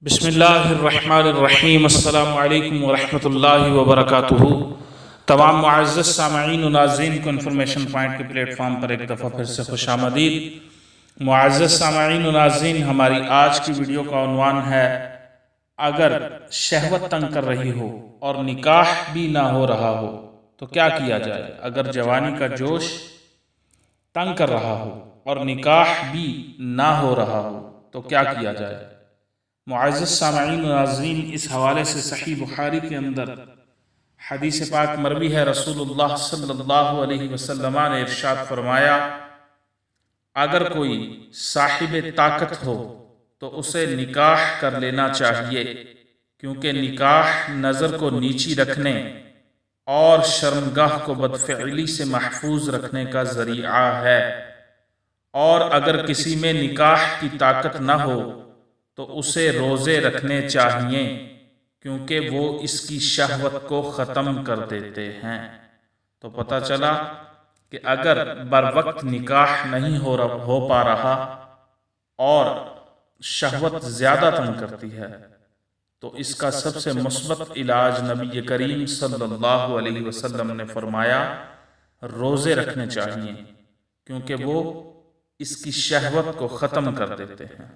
بسم اللہ الرحمن الرحیم۔ السلام علیکم ورحمۃ اللہ وبرکاتہ۔ تمام معزز سامعین و ناظرین کو انفارمیشن پوائنٹ کے پلیٹ فارم پر ایک دفعہ پھر سے خوش آمدید۔ معزز سامعین و ناظرین، ہماری آج کی ویڈیو کا عنوان ہے اگر شہوت تنگ کر رہی ہو اور نکاح بھی نہ ہو رہا ہو تو کیا کیا جائے۔ اگر جوانی کا جوش تنگ کر رہا ہو اور نکاح بھی نہ ہو رہا ہو تو کیا کیا جائے۔ معزز سامعین و ناظرین، اس حوالے سے صحیح بخاری کے اندر حدیث پاک مروی ہے، رسول اللہ صلی اللہ علیہ وسلم نے ارشاد فرمایا، اگر کوئی صاحب طاقت ہو تو اسے نکاح کر لینا چاہیے، کیونکہ نکاح نظر کو نیچی رکھنے اور شرمگاہ کو بدفعلی سے محفوظ رکھنے کا ذریعہ ہے، اور اگر کسی میں نکاح کی طاقت نہ ہو تو اسے روزے رکھنے چاہیے، کیونکہ وہ اس کی شہوت کو ختم کر دیتے ہیں۔ تو پتہ چلا کہ اگر بر وقت نکاح نہیں ہو پا رہا اور شہوت زیادہ تنگ کرتی ہے تو اس کا سب سے مثبت علاج نبی کریم صلی اللہ علیہ وسلم نے فرمایا روزے رکھنے چاہیے، کیونکہ وہ اس کی شہوت کو ختم کر دیتے ہیں۔